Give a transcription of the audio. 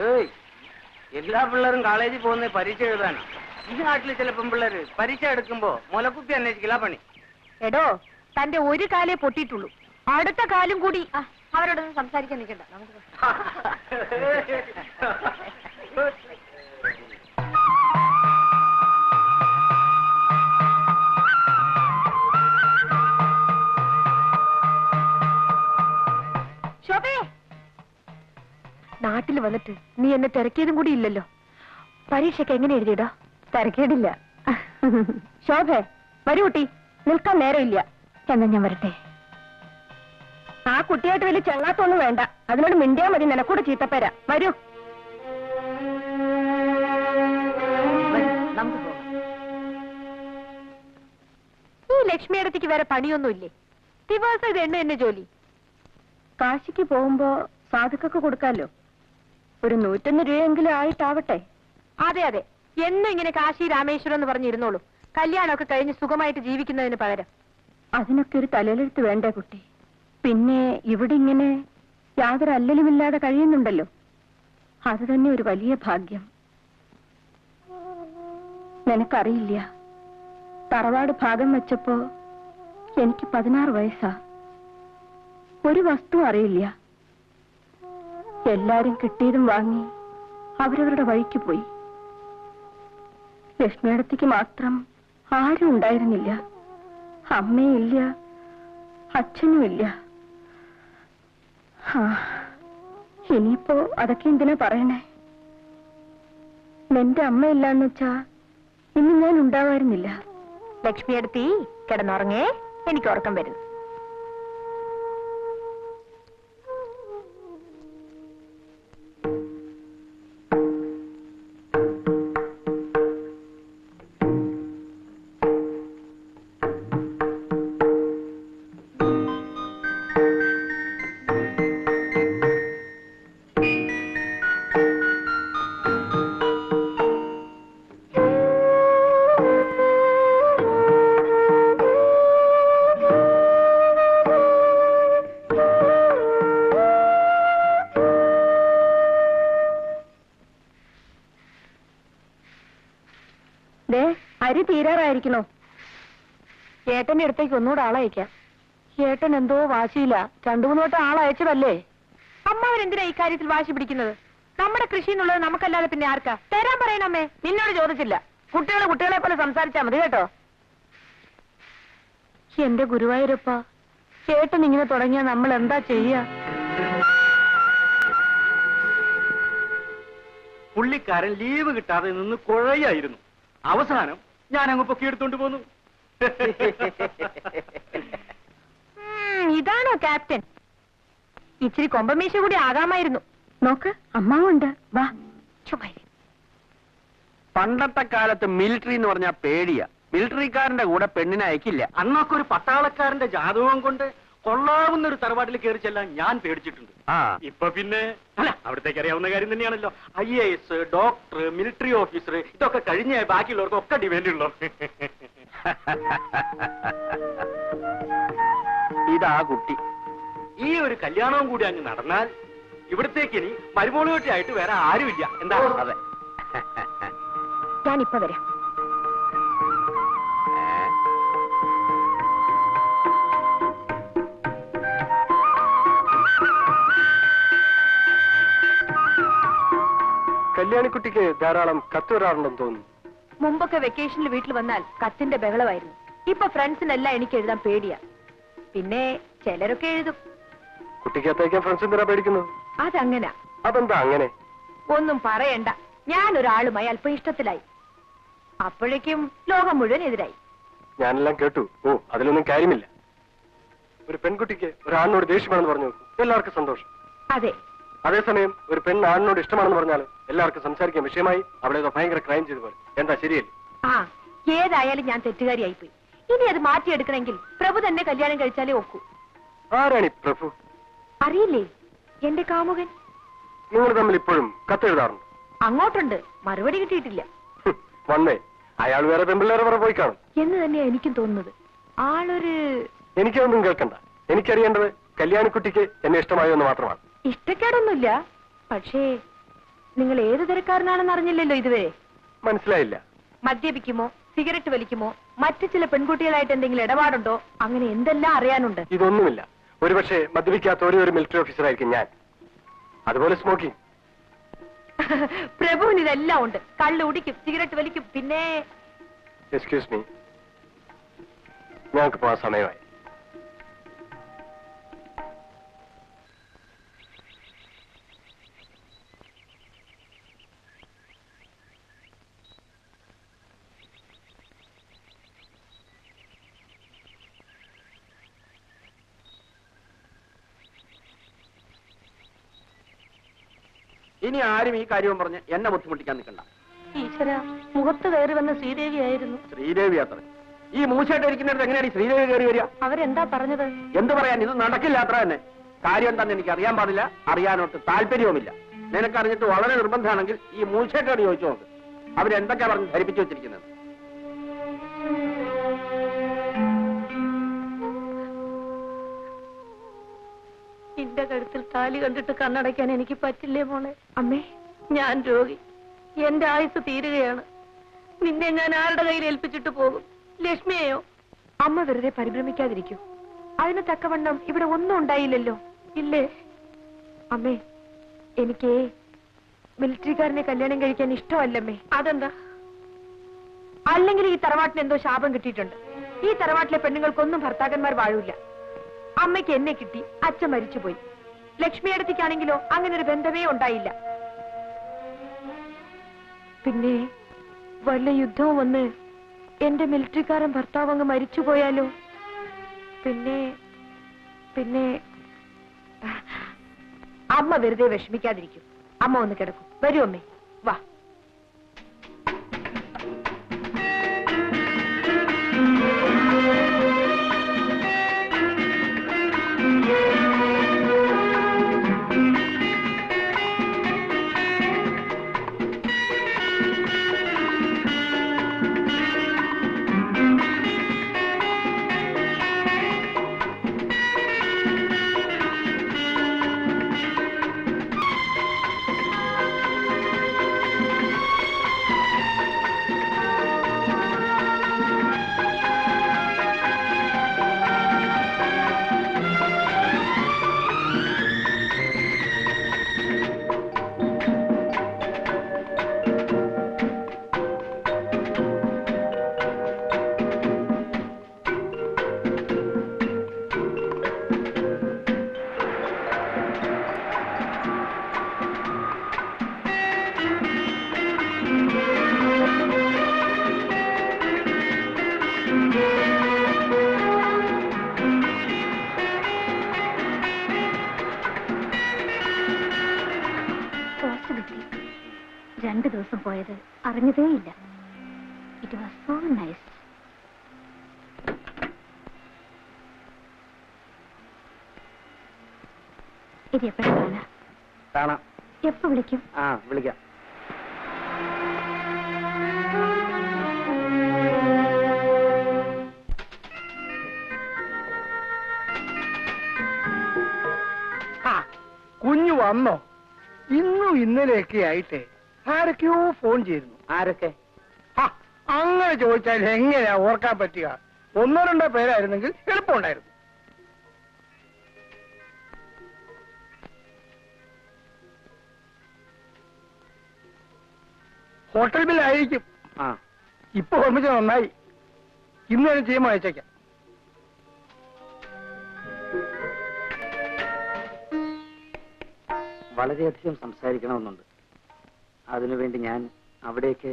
ഏയ്, എല്ലാ പിള്ളേരും കോളേജിൽ പോകുന്ന പരീക്ഷ എഴുതാനാ. ഈ നാട്ടിൽ ചില പെൺപിള്ളേര് പരീക്ഷ എടുക്കുമ്പോ മുലക്കുപ്പി അന്വേഷിക്കില്ല പണി. എടോ, തന്റെ ഒരു കാലേ പൊട്ടിയിട്ടുള്ളൂ, അടുത്ത കാലും കൂടി. അവരോടൊന്നും സംസാരിക്കാൻ നിൽക്കണ്ട, നമുക്ക് ശോഭേ, നാട്ടിൽ വന്നിട്ട് നീ എന്നെ തിരക്കിയതും കൂടി ഇല്ലല്ലോ. പരീക്ഷയ്ക്ക് എങ്ങനെ എഴുതിയിടാ? തിരക്കേടില്ല. ശോഭേ, വരൂ കുട്ടി, നിൽക്കാൻ നേരമില്ല. എന്നാ ഞാൻ വരട്ടെ. ആ കുട്ടിയായിട്ട് വലിയ ചങ്ങാത്തൊന്നും വേണ്ട, അതിനോട് മിണ്ടിയാ മതി, നിനക്കൂടെ ചീത്തപ്പേരാ. വരൂ, നമുക്ക് പോകാം. ഈ ലക്ഷ്മിയടത്തേക്ക് വേറെ പണിയൊന്നുമില്ലേ? ദിവസം ഇത് എന്നെ ജോലി. കാശിക്ക് പോകുമ്പോ സാധുക്കൊക്കെ കൊടുക്കാലോ, ഒരു 101 രൂപയെങ്കിലും ആയിട്ടാവട്ടെ. അതെ അതെ, എന്നും ഇങ്ങനെ കാശി രാമേശ്വരം എന്ന് പറഞ്ഞിരുന്നോളൂ. കല്യാണമൊക്കെ കഴിഞ്ഞ് സുഖമായിട്ട് ജീവിക്കുന്നതിന് പകരം. അതിനൊക്കെ ഒരു തലയിലെടുത്ത് വേണ്ടേ കുട്ടി? പിന്നെ ഇവിടെ ഇങ്ങനെ യാതൊരു അല്ലലുമില്ലാതെ കഴിയുന്നുണ്ടല്ലോ, അത് തന്നെ ഒരു വലിയ ഭാഗ്യം. നിനക്കറിയില്ല, തറവാട് ഭാഗം വെച്ചപ്പോ എനിക്ക് 16 വയസ്സാ. ഒരു വസ്തു അറിയില്ല. എല്ലാരും കിട്ടിയതും വാങ്ങി അവരവരുടെ വഴിക്ക് പോയി. ലക്ഷ്മിയടത്തേക്ക് മാത്രം ആരും ഉണ്ടായിരുന്നില്ല. അമ്മയില്ല, അച്ഛനുമില്ല. ഇനിയിപ്പോ അതൊക്കെ എന്തിനാ പറയണേ? നിന്റെ അമ്മയില്ലാന്ന് വെച്ചാ ഇന്ന് ഞാൻ ഉണ്ടാവായിരുന്നില്ല. ലക്ഷ്മിയടത്തി കിടന്നുറങ്ങേ, എനിക്ക് ഉറക്കം വരുന്നു. അരി തീരാറായിരിക്കണോ? ഏട്ടന്റെ അടുത്തേക്ക് ഒന്നുകൂടെ ആളയക്കാം. ഏട്ടൻ എന്തോ വാശിയില്ല, 2-3 വട്ടം ആളയച്ചതല്ലേ. അമ്മാവരെന്തിനാ ഇക്കാര്യത്തിൽ വാശി പിടിക്കുന്നത്? നമ്മുടെ കൃഷി എന്നുള്ളത് നമുക്കല്ലാതെ പിന്നെ ആർക്കാ? തരാൻ പറയണമ്മേ. നിന്നോട് ചോദിച്ചില്ല. കുട്ടികളെ പോലെ സംസാരിച്ചാ മതി കേട്ടോ. എന്റെ ഗുരുവായൂരപ്പ, ഏട്ടൻ ഇങ്ങനെ തുടങ്ങിയാ നമ്മൾ എന്താ ചെയ്യാ? പുള്ളിക്കാരൻ ലീവ് കിട്ടാതെ നിന്ന് കുഴയായിരുന്നു. അവസാനം ഞാൻ അങ്ങ് പൊക്കിയെടുത്തോണ്ട് പോന്നു. ഇതാണോ ക്യാപ്റ്റൻ? ഇച്ചിരി കൊമ്പമീശ കൂടി ആകാമായിരുന്നു. നോക്ക്, അമ്മാവുണ്ട്. വാ. പണ്ടത്തെ കാലത്ത് മിലിറ്ററി എന്ന് പറഞ്ഞാൽ പേടിയാ. മിലിറ്ററിക്കാരന്റെ കൂടെ പെണ്ണിനെ അയക്കില്ല. അന്നൊക്കെ ഒരു പട്ടാളക്കാരന്റെ ജാതകം കൊണ്ട് കൊള്ളാവുന്ന ഒരു തറവാട്ടിൽ കയറി ചെല്ലാൻ ഞാൻ പേടിച്ചിട്ടുണ്ട്. ഇപ്പൊ പിന്നെ അല്ല, അവിടത്തേക്ക് അറിയാവുന്ന കാര്യം തന്നെയാണല്ലോ. IAS, ഡോക്ടർ, മിലിറ്ററി ഓഫീസർ, ഇതൊക്കെ കഴിഞ്ഞ ബാക്കിയുള്ളവർക്കൊക്കെ ഡിമാൻഡ് ഉള്ളു. ഇതാ കുട്ടി. ഈ ഒരു കല്യാണവും കൂടി അങ്ങ് നടന്നാൽ ഇവിടത്തേക്ക് ഇനി മരുമോളുകെട്ടിയായിട്ട് വേറെ ആരുമില്ല. എന്താ? അതെ. ഞാനിപ്പോ വരാം. കല്യാണിക്കുട്ടിക്ക് ധാരാളം കത്ത് വരാറുണ്ടെന്ന് തോന്നുന്നു. മുമ്പൊക്കെ വെക്കേഷനിൽ വീട്ടിൽ വന്നാൽ കത്തിന്റെ ബഹളമായിരുന്നു. ഇപ്പൊ ഫ്രണ്ട്സിനെല്ലാം എനിക്ക് എഴുതാൻ പേടിയാ. പിന്നെ ചിലരൊക്കെ എഴുതും. കുട്ടിക്ക് അത്തയക്കാൻ ഫ്രണ്ട്സ് എന്തിനാ പേടിക്കുന്നത്? അതങ്ങനാ. അതെന്താ അങ്ങനെ? ഒന്നും പറയണ്ട, ഞാനൊരാളുമായി അല്പം ഇഷ്ടത്തിലായി. അപ്പോഴേക്കും ലോകം മുഴുവൻ എതിരായി. ഞാനെല്ലാം കേട്ടു. ഓ, അതിലൊന്നും കാര്യമില്ല. ഒരു പെൺകുട്ടിക്ക് ഒരാണിനോട് ദേഷ്യമാണെന്ന് പറഞ്ഞു നോക്കൂ, എല്ലാവർക്കും സന്തോഷം. അതെ. അതേസമയം ഒരു പെണ്ണ് ആണിനോട് ഇഷ്ടമാണെന്ന് പറഞ്ഞാൽ എല്ലാവർക്കും സംസാരിക്കാൻ വിഷയമായി. അവിടെ ഭയങ്കര ക്രൈം ചെയ്തു പോലെ. എന്താ, ശരിയല്ലേ? ഏതായാലും ഞാൻ തെറ്റുകാരിയായിപ്പോയി. ഇനി അത് മാറ്റിയെടുക്കണമെങ്കിൽ പ്രഭു തന്നെ കല്യാണം കഴിച്ചാലേ ഒക്കൂ. ആരാണി പ്രഭു? അറിയില്ലേ, എന്റെ കാമുകൻ. നിങ്ങൾ തമ്മിൽ ഇപ്പോഴും കത്തെഴുതാറുണ്ട്? അങ്ങോട്ടുണ്ട്, മറുപടി കിട്ടിയിട്ടില്ല. വന്നേ, അയാൾ വേറെ പെമ്പിള്ളേരെ വേറെ പോയി കാണും എന്ന് തന്നെയാ എനിക്കും തോന്നുന്നത്. ആളൊരു... എനിക്കൊന്നും കേൾക്കണ്ട. എനിക്കറിയേണ്ടത് കല്യാണിക്കുട്ടിക്ക് എന്നെ ഇഷ്ടമായോ എന്ന് മാത്രമാണ്. ഇഷ്ടക്കേടൊന്നുമില്ല, പക്ഷേ നിങ്ങൾ ഏത് തരക്കാരനാണെന്ന് അറിഞ്ഞില്ലല്ലോ ഇതുവരെ. മനസ്സിലായില്ല. മദ്യപിക്കുമോ, സിഗരറ്റ് വലിക്കുമോ, മറ്റു ചില പെൺകുട്ടികളായിട്ട് എന്തെങ്കിലും ഇടപാടുണ്ടോ, അങ്ങനെ എന്തെല്ലാം അറിയാനുണ്ട്. ഇതൊന്നുമില്ല. ഒരുപക്ഷെ മദ്യപിക്കാത്ത ഒരേ ഒരു മിലിറ്ററി ഓഫീസർ ആയിരിക്കും ഞാൻ. അതുപോലെ സ്മോക്കിംഗ്. പ്രഭുവിന് ഇതെല്ലാം ഉണ്ട്. കള്ള് കുടിക്കും, സിഗരറ്റ് വലിക്കും, പിന്നെ എക്സ്ക്യൂസ് മീ, ഞങ്ങൾക്ക് പോകാൻ സമയമായി. ഇനി ആരും ഈ കാര്യവും പറഞ്ഞ് എന്നെ ബുദ്ധിമുട്ടിക്കാൻ നിൽക്കണ്ട. ഈശ്വര, മുഖത്ത് കയറി വന്ന ശ്രീദേവിയായിരുന്നു. ശ്രീദേവി അത്ര ഈ മൂശയായിട്ട് ഇരിക്കുന്നിടത്ത് എങ്ങനെയാണ് ഈ ശ്രീദേവി കയറി വരിക? അവരെന്താ പറഞ്ഞത്? എന്ത് പറയാൻ, ഇത് നടക്കില്ല അത്ര തന്നെ. കാര്യം എന്താണെന്ന് എനിക്ക് അറിയാൻ പാടില്ല, അറിയാനോട്ട് താല്പര്യവുമില്ല. നിനക്കറിഞ്ഞിട്ട് വളരെ നിർബന്ധമാണെങ്കിൽ ഈ മൂശയായിട്ടോട് ചോദിച്ചു നോക്ക്, അവരെന്തൊക്കെയാ പറഞ്ഞ് ധരിപ്പിച്ചു വെച്ചിരിക്കുന്നത്. എന്റെ കഴുത്തിൽ താലി കണ്ടിട്ട് കണ്ണടയ്ക്കാൻ എനിക്ക് പറ്റില്ലേ മോളെ. അമ്മേ, ഞാൻ രോഗി. എന്റെ ആയുസ് തീരുകയാണ്. നിന്നെ ഞാൻ ആരുടെ കയ്യിൽ ഏൽപ്പിച്ചിട്ട് പോകും? ലക്ഷ്മിയെയോ? അമ്മ വെറുതെ പരിഭ്രമിക്കാതിരിക്കൂ. അതിന് തക്കവണ്ണം ഇവിടെ ഒന്നും ഉണ്ടായില്ലല്ലോ, ഇല്ലേ? അമ്മേ, എനിക്ക് മിലിറ്ററിക്കാരനെ കല്യാണം കഴിക്കാൻ ഇഷ്ടമല്ലമ്മേ. അതെന്താ? അല്ലെങ്കിൽ ഈ തറവാട്ടിന് എന്തോ ശാപം കിട്ടിയിട്ടുണ്ട്. ഈ തറവാട്ടിലെ പെണ്ണുങ്ങൾക്കൊന്നും ഭർത്താക്കന്മാർ വാഴൂല. അമ്മയ്ക്ക് എന്നെ കിട്ടി, അച്ഛൻ മരിച്ചുപോയി. ലക്ഷ്മിയടത്തിക്കാണെങ്കിലോ അങ്ങനെ ഒരു ബന്ധമേ ഉണ്ടായില്ല. പിന്നെ വല്ല യുദ്ധവും വന്ന് എന്റെ മിലിറ്ററിക്കാരൻ ഭർത്താവ് അങ്ങ് മരിച്ചുപോയാലോ? പിന്നെ പിന്നെ അമ്മ വെറുതെ വിഷമിക്കാതിരിക്കും. അമ്മ ഒന്ന് കിടക്കും. വരൂ അമ്മേ, വാ. രണ്ടു ദിവസം പോയത് അറിഞ്ഞതേയില്ല. It was so nice. ഇത് എപ്പോഴാണ് കാണാം? എപ്പോ വിളിക്കും? വിളിക്കാം. കുഞ്ഞു വന്നോ? ഇന്നും ഇന്നലെയൊക്കെ ആയിട്ട് ആരൊക്കെയോ ഫോൺ ചെയ്യുന്നു. ആരൊക്കെ? അങ്ങനെ ചോദിച്ചാൽ എങ്ങനെയാ ഓർക്കാൻ പറ്റുക? ഒന്നോ രണ്ടോ പേരായിരുന്നെങ്കിൽ എളുപ്പമുണ്ടായിരുന്നു. ഹോട്ടൽ ബില്ലായിരിക്കും. ഇപ്പൊ ഓർമ്മിച്ച നന്നായി. ഇന്ന് തന്നെ ചെയ്യുമ്പോൾ അയച്ചേക്കാം. വളരെയധികം സംസാരിക്കണമെന്നുണ്ട്. അതിനുവേണ്ടി ഞാൻ അവിടേക്ക്